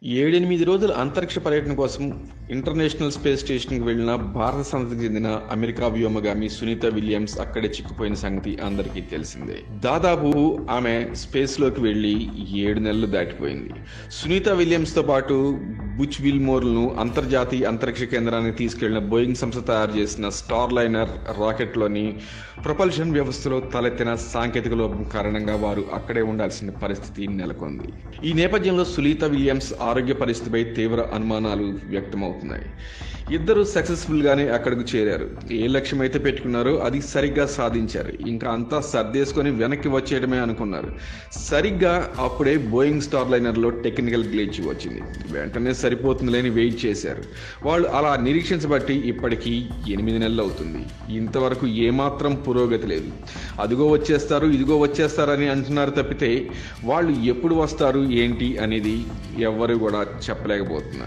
7-8 రోజుల అంతరిక్ష పర్యటన కోసం ఇంటర్నేషనల్ స్పేస్ స్టేషన్కి వెళ్లిన భారత సంతతికి చెందిన అమెరికా వ్యోమగామి సునీత విలియమ్స్ అక్కడే చిక్కుపోయిన సంగతి అందరికీ తెలిసిందే. దాదాపు ఆమె స్పేస్ లోకి వెళ్లి 7 నెలలు దాటిపోయింది. సునీత విలియమ్స్ తో పాటు బుచ్ విల్మోర్లను అంతర్జాతీయ అంతరిక్ష కేంద్రానికి తీసుకెళ్లిన బోయింగ్ సంస్థ తయారు చేసిన స్టార్ లైనర్ రాకెట్ లోని ప్రొపల్షన్ వ్యవస్థలో తలెత్తిన సాంకేతిక లోపం కారణంగా వారు అక్కడే ఉండాల్సిన పరిస్థితి నెలకొంది. ఈ నేపథ్యంలో సునీత విలియమ్స్ ఆరోగ్య పరిస్థితిపై తీవ్ర అనుమానాలు వ్యక్తమవుతున్నాయి. ఇద్దరు సక్సెస్ఫుల్ గానే అక్కడికి చేరారు. ఏ లక్ష్యం అయితే పెట్టుకున్నారో అది సరిగ్గా సాధించారు. ఇంకా అంతా సర్దేసుకొని వెనక్కి వచ్చేయడమే అనుకున్నారు. సరిగ్గా అప్పుడే బోయింగ్ స్టార్ లైనర్ లో టెక్నికల్ గ్లిచ్ వచ్చింది. వెంటనే సరిపోతుందిలేని వెయిట్ చేశారు. వాళ్ళు అలా నిరీక్షించబట్టి ఇప్పటికీ 8 నెలలు అవుతుంది. ఇంతవరకు ఏమాత్రం పురోగతి లేదు. అదిగో వచ్చేస్తారు, ఇదిగో వచ్చేస్తారని అంటున్నారు తప్పితే వాళ్ళు ఎప్పుడు వస్తారు ఏంటి అనేది ఎవ్వరు కూడా చెప్పలేకపోతున్నారు.